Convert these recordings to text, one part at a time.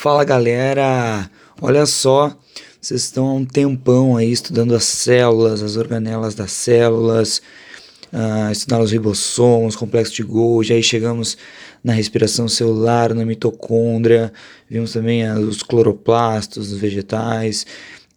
Fala galera, olha só, vocês estão há um tempão aí estudando as células, as organelas das células, estudando os ribossomos, complexo de Golgi, aí chegamos na respiração celular, na mitocôndria, vimos também os cloroplastos dos vegetais,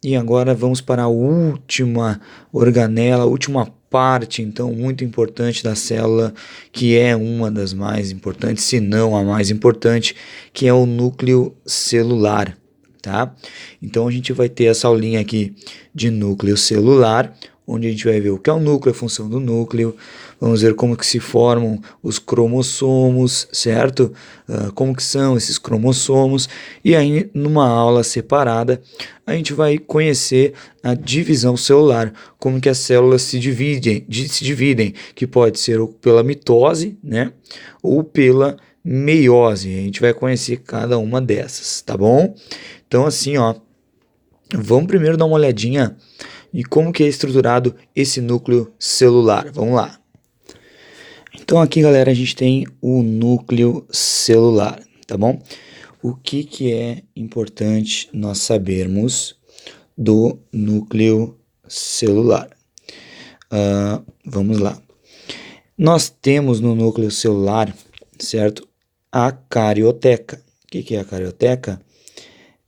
e agora vamos para a última organela, a última parte, então, muito importante da célula, que é uma das mais importantes, se não a mais importante, que é o núcleo celular, tá? Então, a gente vai ter essa aulinha aqui de núcleo celular, onde a gente vai ver o que é o núcleo, a função do núcleo, vamos ver como que se formam os cromossomos, certo? Como que são esses cromossomos, e aí numa aula separada a gente vai conhecer a divisão celular, como que as células se dividem, que pode ser pela mitose, né, ou pela meiose. A gente vai conhecer cada uma dessas, tá bom? Então assim, ó, vamos primeiro dar uma olhadinha e como que é estruturado esse núcleo celular. Vamos lá. Então aqui, galera, a gente tem o núcleo celular, tá bom? O que é importante nós sabermos do núcleo celular? Vamos lá. Nós temos no núcleo celular, certo? A carioteca. O que é a carioteca?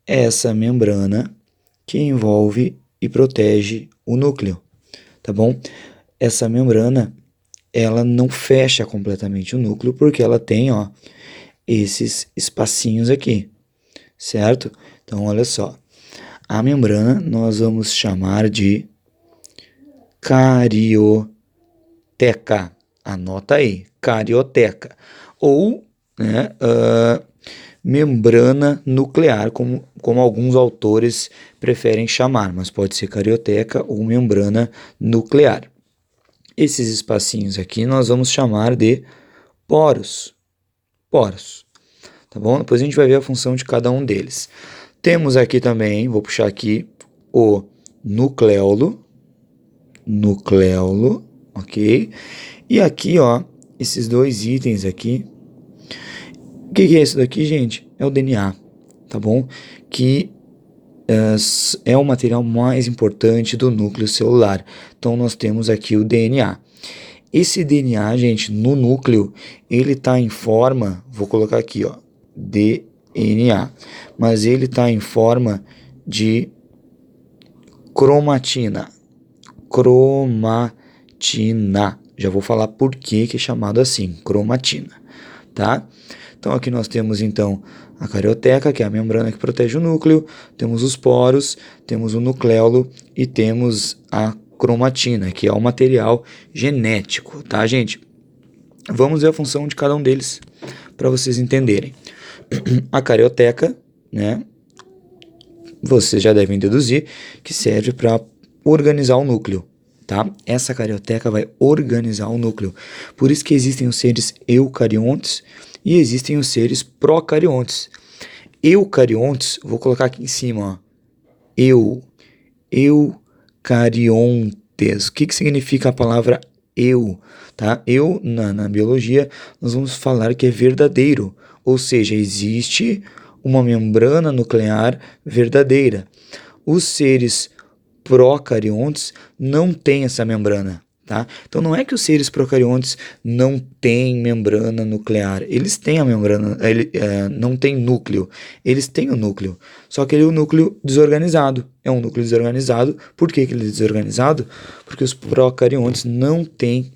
É essa membrana que envolve e protege o núcleo, tá bom? Essa membrana, ela não fecha completamente o núcleo, porque ela tem, ó, esses espacinhos aqui, certo? Então, olha só, a membrana nós vamos chamar de carioteca, anota aí, carioteca, ou, né, membrana nuclear, como alguns autores preferem chamar, mas pode ser carioteca ou membrana nuclear. Esses espacinhos aqui nós vamos chamar de poros, tá bom? Depois a gente vai ver a função de cada um deles. Temos aqui também, vou puxar aqui, o nucleolo, ok? E aqui, ó, esses dois itens aqui. O que é isso daqui, gente? É o DNA, tá bom? Que é o material mais importante do núcleo celular. Então, nós temos aqui o DNA. Esse DNA, gente, no núcleo, ele está em forma, vou colocar aqui, ó, DNA, mas ele está em forma de cromatina. Já vou falar por que é chamado assim, cromatina, tá? Então aqui nós temos então a carioteca, que é a membrana que protege o núcleo, temos os poros, temos o nucleolo e temos a cromatina, que é o material genético, tá, gente? Vamos ver a função de cada um deles para vocês entenderem. A carioteca, né, vocês já devem deduzir que serve para organizar o núcleo, tá? Essa carioteca vai organizar o núcleo. Por isso que existem os seres eucariontes e existem os seres procariontes. Eucariontes, vou colocar aqui em cima, ó. Eucariontes. O que significa a palavra eu? Tá? Eu, na biologia, nós vamos falar que é verdadeiro, ou seja, existe uma membrana nuclear verdadeira. Os seres procariontes não têm essa membrana, tá? Então não é que os seres procariontes não têm membrana nuclear, eles têm a membrana, não tem núcleo, eles têm o núcleo, só que ele é um núcleo desorganizado, é um núcleo desorganizado. Por que ele é desorganizado? Porque os procariontes não têm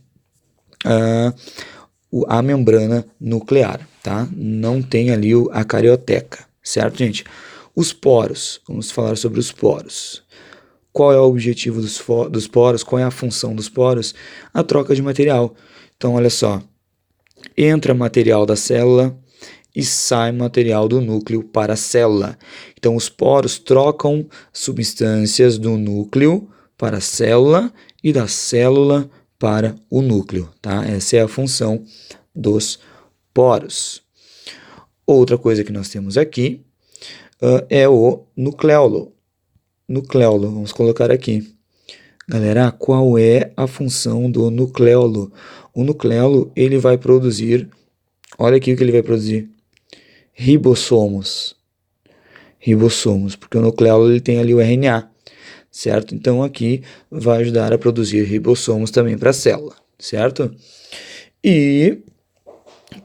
a membrana nuclear, tá? Não tem ali a carioteca, certo, gente? Os poros, vamos falar sobre os poros. Qual é o objetivo dos poros? Qual é a função dos poros? A troca de material. Então, olha só, entra material da célula e sai material do núcleo para a célula. Então, os poros trocam substâncias do núcleo para a célula e da célula para o núcleo, tá? Essa é a função dos poros. Outra coisa que nós temos aqui é o nucleolo. Vamos colocar aqui. Galera, qual é a função do nucleolo? O nucleolo, ele vai produzir, olha aqui o que ele vai produzir, ribossomos. ribossomos, porque o nucleolo ele tem ali o RNA, certo? Então aqui vai ajudar a produzir ribossomos também para a célula, certo? E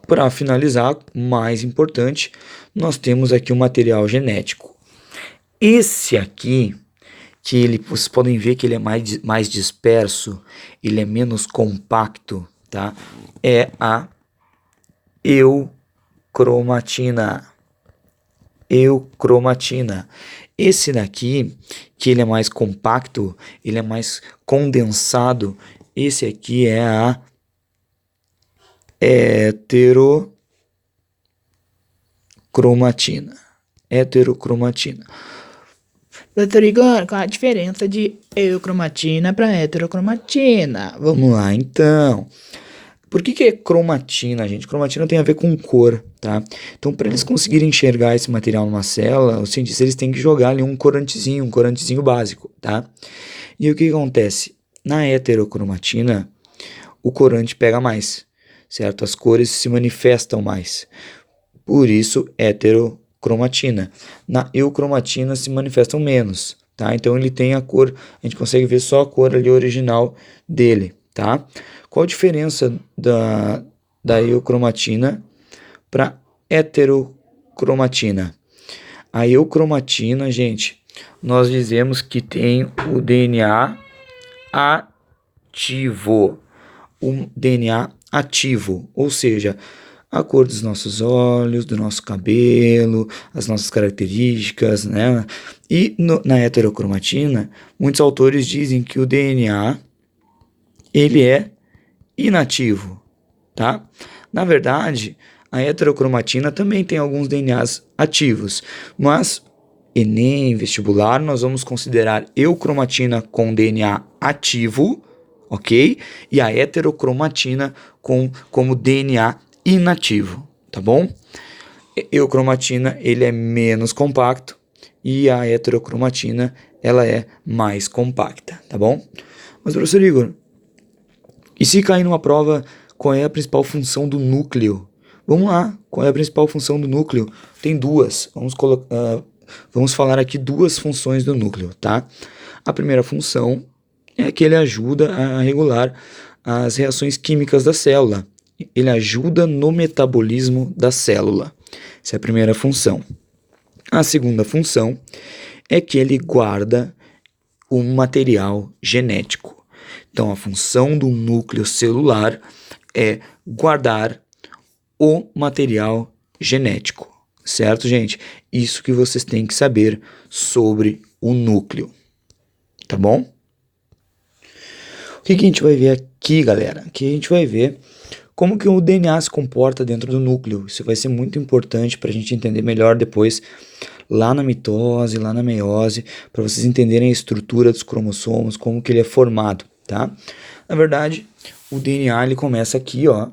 para finalizar, mais importante, nós temos aqui o material genético. Esse aqui, que vocês podem ver que ele é mais disperso, ele é menos compacto, tá? É a eucromatina. Eucromatina. Esse daqui, que ele é mais compacto, ele é mais condensado, esse aqui é a heterocromatina. Heterocromatina. Doutor Igor, qual a diferença de eucromatina para heterocromatina? Vamos lá, então. Por que é cromatina, gente? Cromatina tem a ver com cor, tá? Então, para eles conseguirem enxergar esse material numa célula, os cientistas eles têm que jogar ali um corantezinho básico, tá? E o que acontece? Na heterocromatina, o corante pega mais, certo? As cores se manifestam mais. Por isso, heterocromatina. Na eucromatina se manifestam menos, tá? Então ele tem a cor, a gente consegue ver só a cor ali original dele, tá? Qual a diferença da eucromatina para heterocromatina? A eucromatina, gente, nós dizemos que tem o DNA ativo. O DNA ativo, ou seja, a cor dos nossos olhos, do nosso cabelo, as nossas características, né? E na heterocromatina, muitos autores dizem que o DNA ele é inativo, tá? Na verdade, a heterocromatina também tem alguns DNAs ativos, mas Enem, vestibular, nós vamos considerar eucromatina com DNA ativo, ok? E a heterocromatina como DNA inativo, tá bom? Eucromatina, ele é menos compacto e a heterocromatina, ela é mais compacta, tá bom? Mas, professor Igor, e se cair numa prova, qual é a principal função do núcleo? Vamos lá, qual é a principal função do núcleo? Tem duas, vamos falar aqui duas funções do núcleo, tá? A primeira função é que ele ajuda a regular as reações químicas da célula. Ele ajuda no metabolismo da célula. Essa é a primeira função. A segunda função é que ele guarda o material genético. Então, a função do núcleo celular é guardar o material genético, certo, gente? Isso que vocês têm que saber sobre o núcleo, tá bom? O que a gente vai ver aqui, galera? Aqui a gente vai ver como que o DNA se comporta dentro do núcleo. Isso vai ser muito importante para a gente entender melhor depois lá na mitose, lá na meiose, para vocês entenderem a estrutura dos cromossomos, como que ele é formado, tá? Na verdade, o DNA ele começa aqui, ó,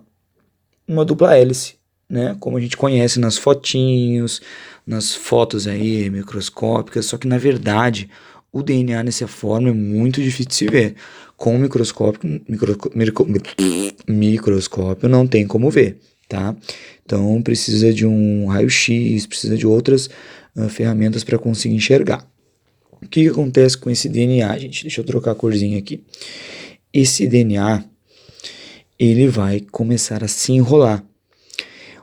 uma dupla hélice, né? Como a gente conhece nas fotinhos, nas fotos aí microscópicas, só que na verdade o DNA nessa forma é muito difícil de se ver. Com o microscópio não tem como ver, tá? Então precisa de um raio-x, precisa de outras ferramentas para conseguir enxergar. O que acontece com esse DNA, gente? Deixa eu trocar a corzinha aqui. Esse DNA, ele vai começar a se enrolar.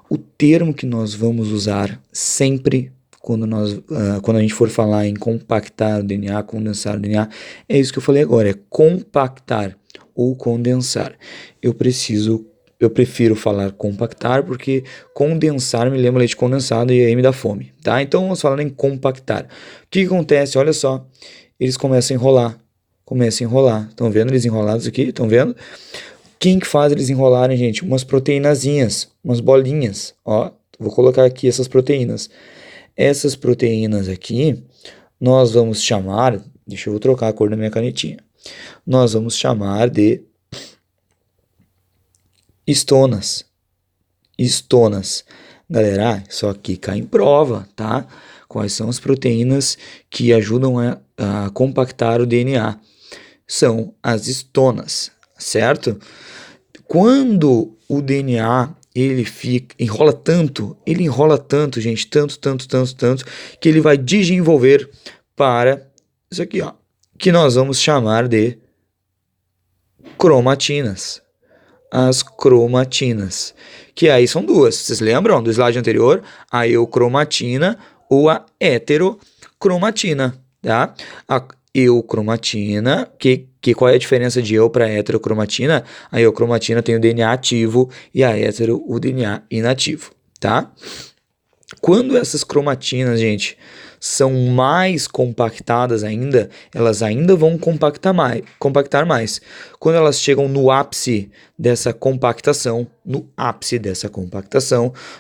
O termo que nós vamos usar sempre quando a gente for falar em compactar o DNA, condensar o DNA, é isso que eu falei agora, é compactar ou condensar. Eu prefiro falar compactar porque condensar me lembra leite condensado e aí me dá fome, tá? Então vamos falar em compactar. O que acontece? Olha só, eles começam a enrolar. Estão vendo eles enrolados aqui? Estão vendo? Quem que faz eles enrolarem, gente? Umas proteínazinhas, umas bolinhas, ó. Vou colocar aqui essas proteínas. Essas proteínas aqui, nós vamos chamar, deixa eu trocar a cor da minha canetinha. Nós vamos chamar de histonas. Histonas. Galera, isso aqui cai em prova, tá? Quais são as proteínas que ajudam a compactar o DNA? São as histonas, certo? Quando o DNA ele enrola tanto, gente, tanto, que ele vai desenvolver para isso aqui, ó, que nós vamos chamar de cromatinas. As cromatinas, que aí são duas. Vocês lembram do slide anterior? A eucromatina ou a heterocromatina, tá? A eucromatina, qual é a diferença de eu para heterocromatina? A eucromatina tem o DNA ativo e a hetero o DNA inativo, tá? Quando essas cromatinas, gente, são mais compactadas ainda, elas ainda vão compactar mais. Quando elas chegam no ápice dessa compactação,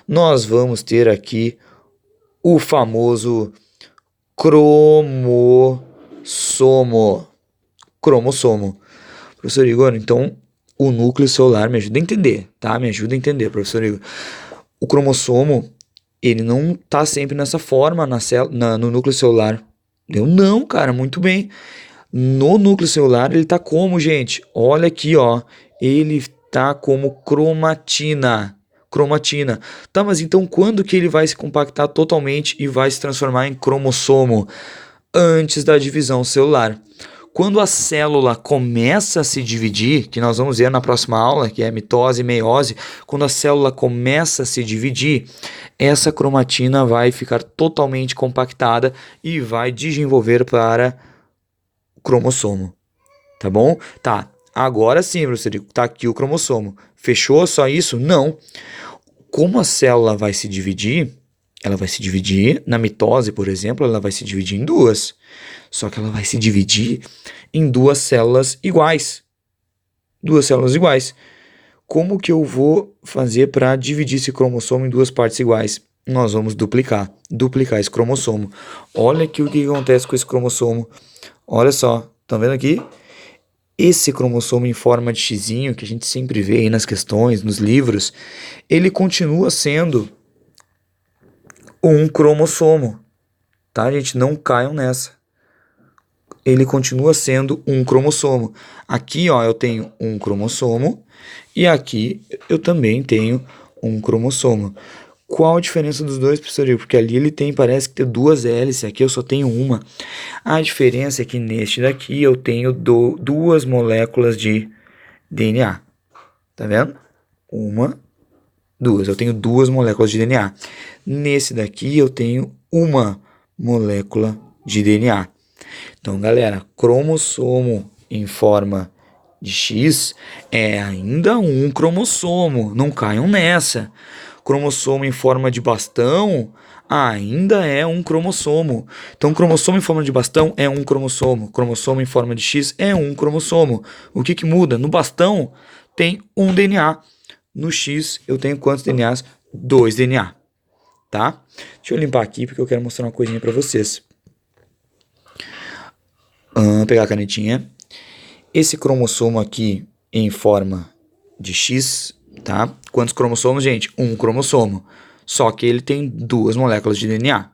nós vamos ter aqui o famoso cromossomo. Professor Igor, então o núcleo celular me ajuda a entender, tá? Me ajuda a entender, professor Igor. O cromossomo, ele não tá sempre nessa forma no núcleo celular. Eu não, cara, muito bem. No núcleo celular ele tá como, gente? Olha aqui, ó. Ele tá como cromatina. Tá, mas então quando que ele vai se compactar totalmente e vai se transformar em cromossomo? Antes da divisão celular. Quando a célula começa a se dividir, que nós vamos ver na próxima aula, que é mitose e meiose, quando a célula começa a se dividir, essa cromatina vai ficar totalmente compactada e vai desenvolver para o cromossomo. Tá bom? Tá, agora sim, professor, tá aqui o cromossomo. Fechou só isso? Não. Como a célula vai se dividir, ela vai se dividir, na mitose, por exemplo, ela vai se dividir em duas. Só que ela vai se dividir em duas células iguais. Como que eu vou fazer para dividir esse cromossomo em duas partes iguais? Nós vamos duplicar esse cromossomo. Olha aqui o que acontece com esse cromossomo. Olha só, estão vendo aqui? Esse cromossomo em forma de xizinho, que a gente sempre vê aí nas questões, nos livros, ele continua sendo um cromossomo, tá, gente? Não caiam nessa. Ele continua sendo um cromossomo. Aqui, ó, eu tenho um cromossomo e aqui eu também tenho um cromossomo. Qual a diferença dos dois, professor? Porque ali ele parece que tem duas hélices, aqui eu só tenho uma. A diferença é que neste daqui eu tenho duas moléculas de DNA. Tá vendo? Duas. Eu tenho duas moléculas de DNA. Nesse daqui eu tenho uma molécula de DNA. Então, galera, cromossomo em forma de X é ainda um cromossomo. Não caiam nessa. Cromossomo em forma de bastão ainda é um cromossomo. Então, cromossomo em forma de bastão é um cromossomo. Cromossomo em forma de X é um cromossomo. O que que muda? No bastão tem um DNA. No X eu tenho quantos DNAs? 2 DNA. Tá? Deixa eu limpar aqui porque eu quero mostrar uma coisinha para vocês. Pegar a canetinha. Esse cromossomo aqui em forma de X, tá? Quantos cromossomos, gente? Um cromossomo. Só que ele tem duas moléculas de DNA.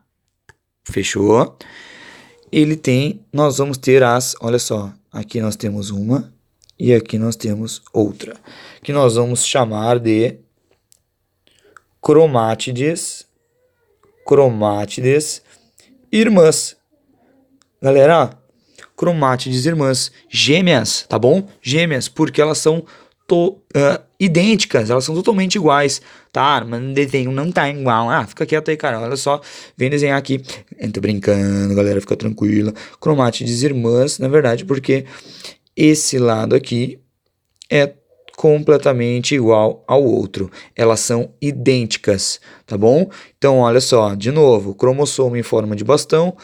Fechou? Nós vamos ter olha só, aqui nós temos uma e aqui nós temos outra, que nós vamos chamar de cromátides irmãs. Galera, cromátides irmãs, gêmeas, tá bom? Gêmeas, porque elas são idênticas, elas são totalmente iguais, tá? Mas no desenho não tá igual. Fica quieto aí, cara, olha só, vem desenhar aqui. Eu tô brincando, galera, fica tranquila. Cromátides irmãs, na verdade, porque esse lado aqui é completamente igual ao outro. Elas são idênticas, tá bom? Então, olha só, de novo, cromossomo em forma de bastão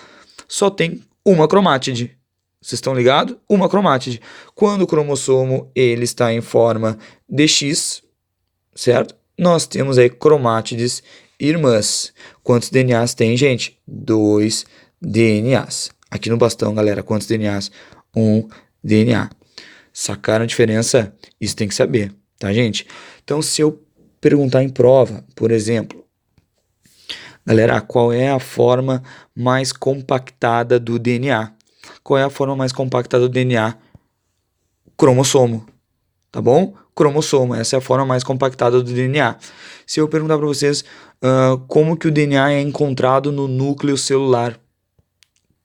só tem uma cromátide. Vocês estão ligados? Uma cromátide. Quando o cromossomo ele está em forma de X, certo? Nós temos aí cromátides irmãs. Quantos DNAs tem, gente? 2 DNAs. Aqui no bastão, galera, quantos DNAs? 1 DNA. Sacaram a diferença? Isso tem que saber, tá, gente? Então, se eu perguntar em prova, por exemplo, galera, qual é a forma mais compactada do DNA? Qual é a forma mais compactada do DNA? Cromossomo. tá bom? Cromossomo, essa é a forma mais compactada do DNA. Se eu perguntar para vocês como que o DNA é encontrado no núcleo celular,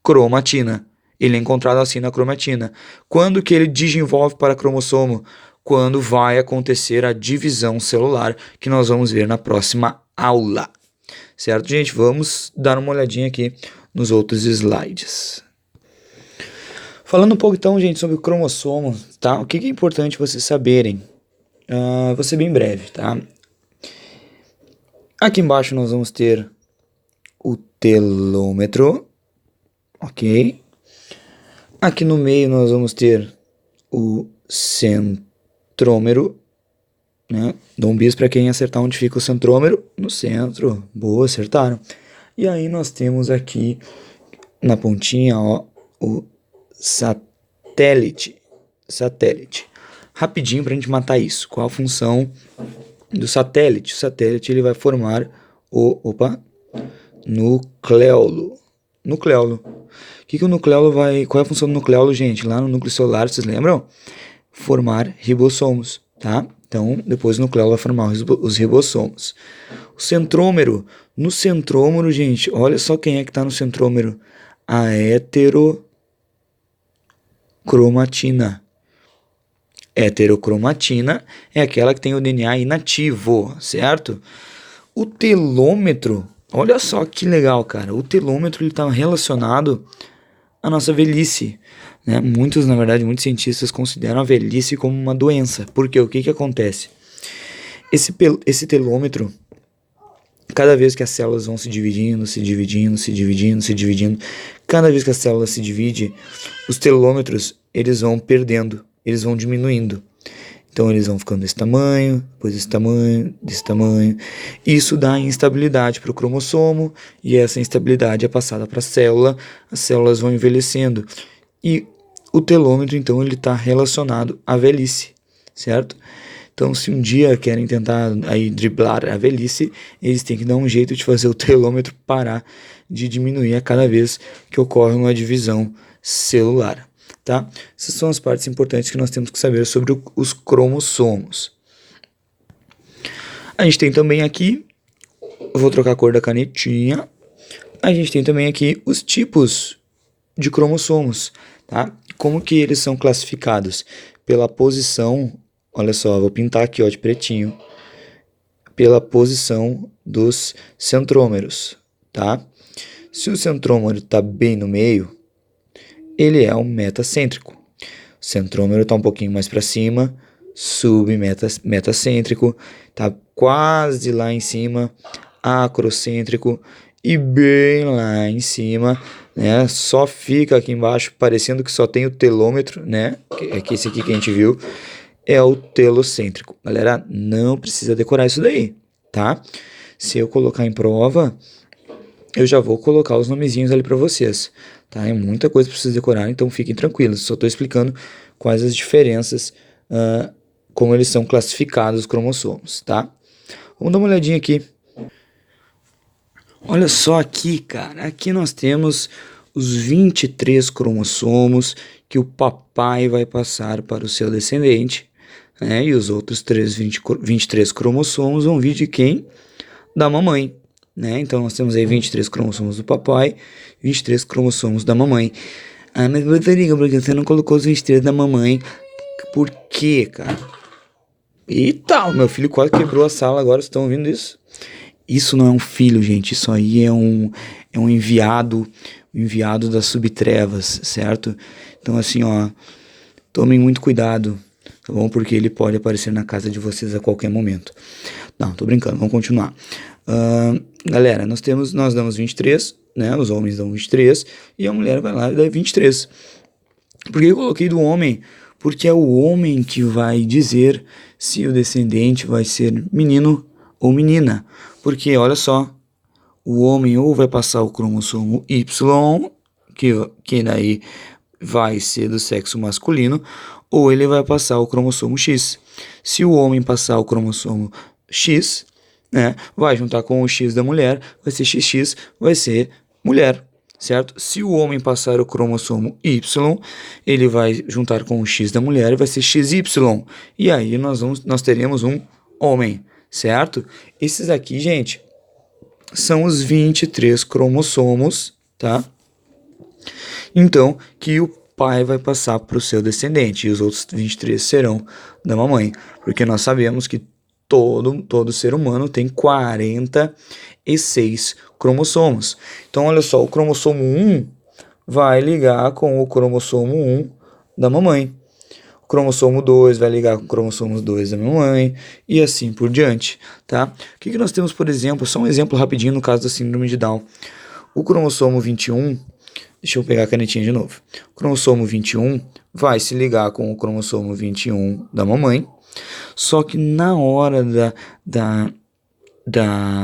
cromatina. Ele é encontrado assim na cromatina. Quando que ele desenvolve para cromossomo? Quando vai acontecer a divisão celular, que nós vamos ver na próxima aula. Certo, gente? Vamos dar uma olhadinha aqui nos outros slides. Falando um pouco então, gente, sobre o cromossomo, tá? O que é importante vocês saberem? Vou ser bem breve, tá? Aqui embaixo nós vamos ter o telômetro, ok? Aqui no meio nós vamos ter o centrômero, né? Dá um bis para quem acertar onde fica o centrômero. No centro, boa, acertaram. E aí nós temos aqui na pontinha, ó, o satélite. Rapidinho para a gente matar isso. Qual a função do satélite? O satélite ele vai formar o nucleolo. Que o nucleolo vai... Qual é a função do nucleolo, gente? Lá no núcleo celular, vocês lembram? Formar ribossomos, tá? Então, depois o nucleolo vai formar os ribossomos. O centrômero. No centrômero, gente, olha só quem é que está no centrômero. A heterocromatina. Heterocromatina é aquela que tem o DNA inativo, certo? O telômetro, olha só que legal, cara. O telômetro está relacionado à nossa velhice, né? Muitos cientistas consideram a velhice como uma doença. Porque o que acontece? Esse telômetro, cada vez que as células vão se dividindo, cada vez que a célula se divide, os telômetros, eles vão perdendo, eles vão diminuindo. Então eles vão ficando desse tamanho, depois desse tamanho. Isso dá instabilidade para o cromossomo, e essa instabilidade é passada para a célula, as células vão envelhecendo. E o telômetro, então, ele está relacionado à velhice, certo? Então, se um dia querem tentar aí driblar a velhice, eles têm que dar um jeito de fazer o telômetro parar de diminuir a cada vez que ocorre uma divisão celular. Tá? Essas são as partes importantes que nós temos que saber sobre os cromossomos. A gente tem também aqui, eu vou trocar a cor da canetinha, a gente tem também aqui os tipos de cromossomos, tá? Como que eles são classificados? Pela posição, olha só, vou pintar aqui ó, de pretinho, pela posição dos centrômeros, tá? Se o centrômero está bem no meio, ele é um metacêntrico. O centrômero está um pouquinho mais para cima, submetacêntrico, está quase lá em cima, acrocêntrico, e bem lá em cima, né? Só fica aqui embaixo, parecendo que só tem o telômetro, né? Que esse aqui que a gente viu é o telocêntrico. Galera, não precisa decorar isso daí, tá? Se eu colocar em prova, eu já vou colocar os nomezinhos ali para vocês, tá? É muita coisa para vocês decorar, então fiquem tranquilos. Só estou explicando quais as diferenças, como eles são classificados os cromossomos, tá? Vamos dar uma olhadinha aqui. Olha só aqui, cara. Aqui nós temos os 23 cromossomos que o papai vai passar para o seu descendente, né? E os outros 23 cromossomos vão vir de quem? Da mamãe. Né? Então nós temos aí 23 cromossomos do papai, 23 cromossomos da mamãe. Ah, mas Rodrigo, porque você não colocou os 23 da mamãe? Por quê, cara? Eita, o meu filho quase quebrou a sala agora, vocês estão ouvindo isso? Isso não é um filho, gente, isso aí é um enviado das subtrevas, certo? Então assim, ó, tomem muito cuidado, tá bom? Porque ele pode aparecer na casa de vocês a qualquer momento. Não, tô brincando, vamos continuar. Galera, nós damos 23, né? Os homens dão 23 e a mulher vai lá e dá 23. Por que eu coloquei do homem? Porque é o homem que vai dizer se o descendente vai ser menino ou menina. Porque, olha só, o homem ou vai passar o cromossomo Y, que daí vai ser do sexo masculino, ou ele vai passar o cromossomo X. Se o homem passar o cromossomo X, né, vai juntar com o X da mulher, vai ser XX, vai ser mulher, certo? Se o homem passar o cromossomo Y, ele vai juntar com o X da mulher e vai ser XY. E aí nós teremos um homem, certo? Esses aqui, gente, são os 23 cromossomos, tá? Então, que o pai vai passar para o seu descendente, e os outros 23 serão da mamãe, porque nós sabemos que todo ser humano tem 46 cromossomos. Então, olha só, o cromossomo 1 vai ligar com o cromossomo 1 da mamãe. O cromossomo 2 vai ligar com o cromossomo 2 da mamãe, e assim por diante, tá? O que nós temos, por exemplo, só um exemplo rapidinho no caso da síndrome de Down. O cromossomo 21, deixa eu pegar a canetinha de novo. O cromossomo 21 vai se ligar com o cromossomo 21 da mamãe, só que na hora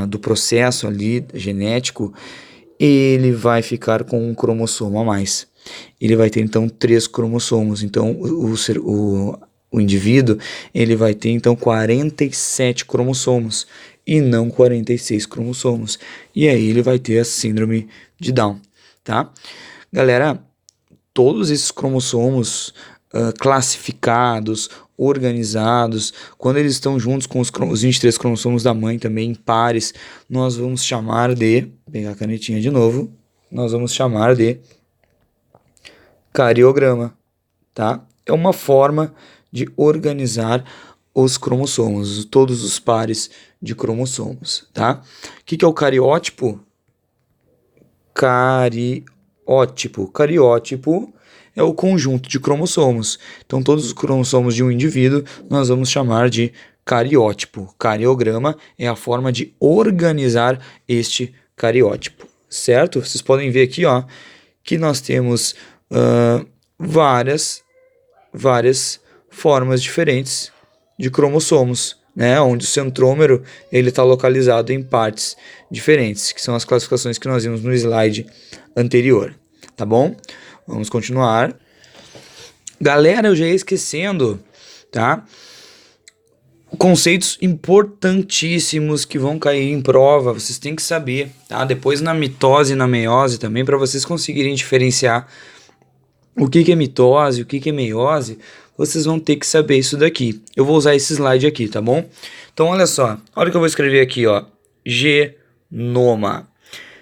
do processo ali genético, ele vai ficar com um cromossomo a mais. Ele vai ter então 3 cromossomos. Então o indivíduo ele vai ter então 47 cromossomos e não 46 cromossomos. E aí ele vai ter a síndrome de Down, tá? Galera, todos esses cromossomos classificados, organizados, quando eles estão juntos com os 23 cromossomos da mãe também em pares, nós vamos chamar de, vou pegar a canetinha de novo, nós vamos chamar de cariograma, tá? É uma forma de organizar os cromossomos, todos os pares de cromossomos, tá? O que é o cariótipo? Cariótipo é o conjunto de cromossomos. Então, todos os cromossomos de um indivíduo nós vamos chamar de cariótipo. Cariograma é a forma de organizar este cariótipo, certo? Vocês podem ver aqui, ó, que nós temos várias formas diferentes de cromossomos, né? Onde o centrômero ele está localizado em partes diferentes, que são as classificações que nós vimos no slide anterior, tá bom? Vamos continuar. Galera, eu já ia esquecendo, tá? Conceitos importantíssimos que vão cair em prova, vocês têm que saber, tá? Depois na mitose e na meiose também, para vocês conseguirem diferenciar o que é mitose, o que é meiose, vocês vão ter que saber isso daqui. Eu vou usar esse slide aqui, tá bom? Então, olha só, olha o que eu vou escrever aqui, ó. Genoma.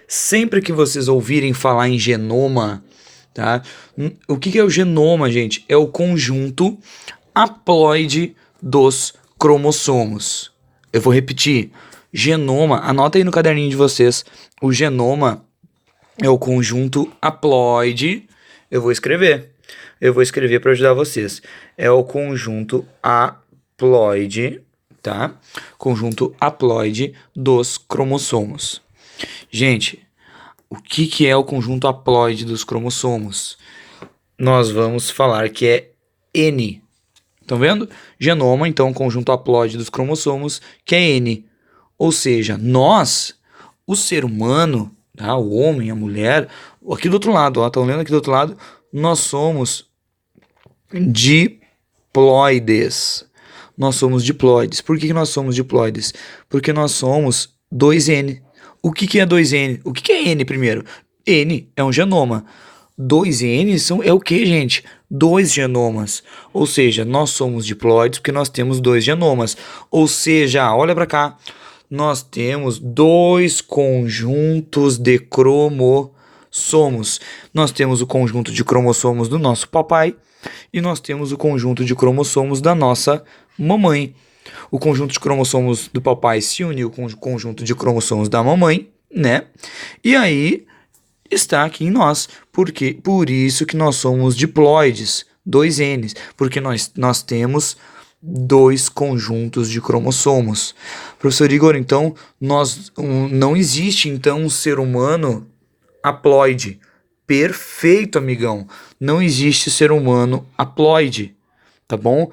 Sempre que vocês ouvirem falar em genoma, tá? O que é o genoma, gente? É o conjunto haploide dos cromossomos. Eu vou repetir. Genoma, anota aí no caderninho de vocês. O genoma é o conjunto haploide. Eu vou escrever para ajudar vocês. É o conjunto haploide, tá? Conjunto haploide dos cromossomos. Gente, o que é o conjunto haploide dos cromossomos? Nós vamos falar que é N. Estão vendo? Genoma, então, conjunto haploide dos cromossomos, que é N. Ou seja, nós, o ser humano, tá? O homem, a mulher, aqui do outro lado, ó, estão lendo aqui do outro lado, nós somos diploides. Nós somos diploides. Por que nós somos diploides? Porque nós somos 2N. O que é 2N? O que é N primeiro? N é um genoma. 2N é o que, gente? 2 genomas. Ou seja, nós somos diploides porque nós temos 2 genomas. Ou seja, olha para cá. Nós temos 2 conjuntos de cromossomos. Nós temos o conjunto de cromossomos do nosso papai e nós temos o conjunto de cromossomos da nossa mamãe. O conjunto de cromossomos do papai se uniu com o conjunto de cromossomos da mamãe, né? E aí está aqui em nós. Porque por isso que nós somos diploides, 2Ns, porque nós temos 2 conjuntos de cromossomos. Professor Igor, então não existe então um ser humano haploide. Perfeito, amigão. Não existe ser humano haploide, tá bom?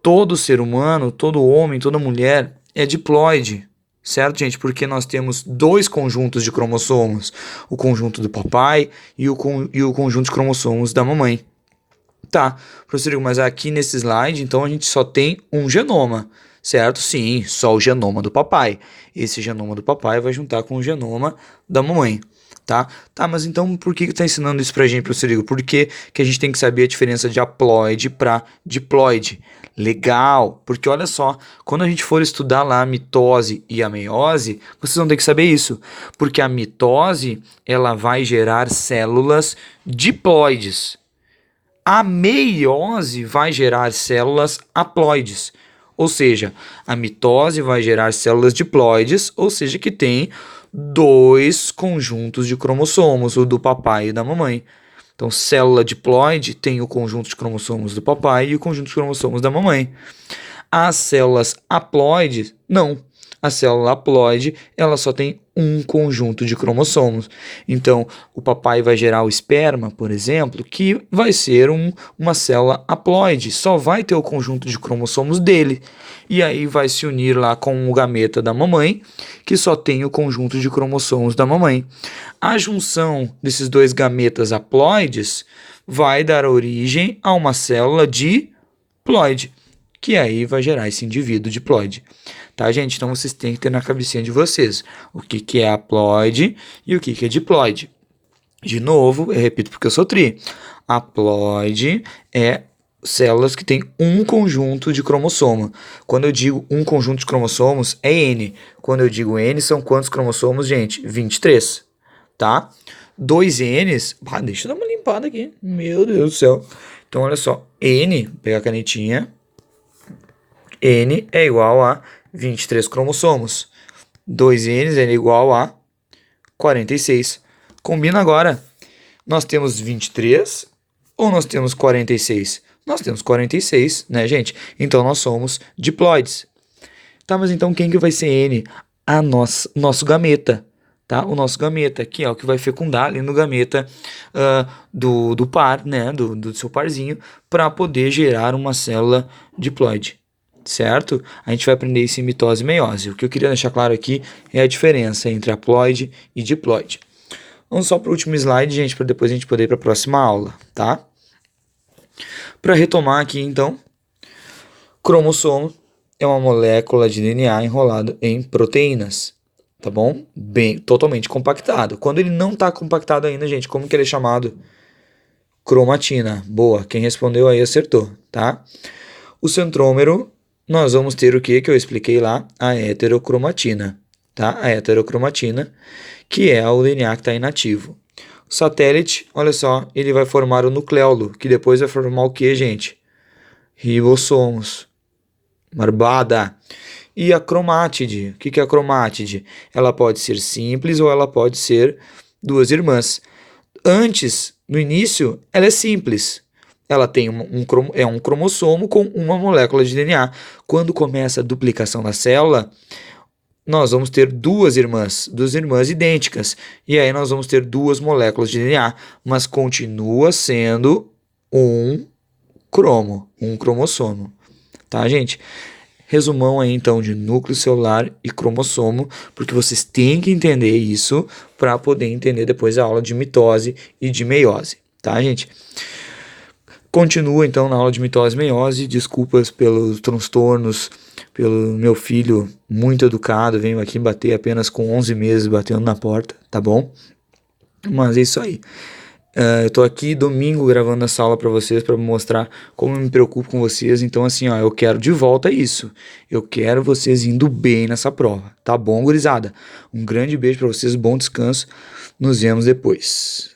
Todo ser humano, todo homem, toda mulher é diploide, certo, gente? Porque nós temos 2 conjuntos de cromossomos, o conjunto do papai e o conjunto de cromossomos da mamãe. Tá, professor, mas aqui nesse slide, então a gente só tem um genoma, certo? Sim, só o genoma do papai. Esse genoma do papai vai juntar com o genoma da mamãe. tá? Tá, mas então por que tá ensinando isso pra gente, professor Igor? Por que que a gente tem que saber a diferença de haploide para diploide? Legal, porque olha só, quando a gente for estudar lá a mitose e a meiose, vocês vão ter que saber isso, porque a mitose, ela vai gerar células diploides. A meiose vai gerar células haploides. Ou seja, a mitose vai gerar células diploides, ou seja, que tem dois conjuntos de cromossomos, o do papai e da mamãe. Então, célula diploide tem o conjunto de cromossomos do papai e o conjunto de cromossomos da mamãe. As células haploides, não. A célula haploide, ela só tem um conjunto de cromossomos. Então, o papai vai gerar o esperma, por exemplo, que vai ser uma célula haploide, só vai ter o conjunto de cromossomos dele. E aí vai se unir lá com o gameta da mamãe, que só tem o conjunto de cromossomos da mamãe. A junção desses dois gametas haploides vai dar origem a uma célula diploide, que aí vai gerar esse indivíduo diploide. Tá, gente? Então vocês têm que ter na cabecinha de vocês o que é haploide e o que é diploide. De novo, eu repito porque eu sou tri. Haploide é células que têm um conjunto de cromossomo. Quando eu digo um conjunto de cromossomos, é N. Quando eu digo N, são quantos cromossomos, gente? 23, tá? 2Ns... deixa eu dar uma limpada aqui. Meu Deus do céu. Então, olha só. N, pegar a canetinha. N é igual a 23 cromossomos. 2Ns é igual a 46. Combina agora. Nós temos 23 ou nós temos 46? Nós temos 46, né, gente? Então, nós somos diploides. Tá, mas então quem que vai ser N? Nosso gameta, tá? O nosso gameta, que é o que vai fecundar ali no gameta do par, né? Do seu parzinho, para poder gerar uma célula diploide. Certo? A gente vai aprender isso em mitose e meiose. O que eu queria deixar claro aqui é a diferença entre haploide e diploide. Vamos só para o último slide, gente, para depois a gente poder ir para a próxima aula, tá? Para retomar aqui, então, cromossomo é uma molécula de DNA enrolada em proteínas, tá bom? Totalmente compactado. Quando ele não está compactado ainda, gente, como que ele é chamado? Cromatina. Boa, quem respondeu aí acertou, tá? O centrômero, nós vamos ter o que eu expliquei lá? A heterocromatina, tá? A heterocromatina, que é o DNA que está inativo. O satélite, olha só, ele vai formar o nucleolo, que depois vai formar o que, gente? Ribossomos. Barbada. E a cromátide, o que é a cromátide? Ela pode ser simples ou ela pode ser duas irmãs. Antes, no início, ela é simples. Ela tem um cromossomo com uma molécula de DNA. Quando começa a duplicação da célula, nós vamos ter duas irmãs idênticas. E aí nós vamos ter duas moléculas de DNA, mas continua sendo um cromossomo. Tá, gente? Resumão aí, então, de núcleo celular e cromossomo, porque vocês têm que entender isso para poder entender depois a aula de mitose e de meiose, tá, gente? Continua, então, na aula de mitose e meiose. Desculpas pelos transtornos, pelo meu filho muito educado, venho aqui bater apenas com 11 meses batendo na porta, tá bom? Mas é isso aí. Eu tô aqui domingo gravando essa aula para vocês, para mostrar como eu me preocupo com vocês. Então, assim, ó, eu quero de volta isso. Eu quero vocês indo bem nessa prova, tá bom, gurizada? Um grande beijo para vocês, bom descanso. Nos vemos depois.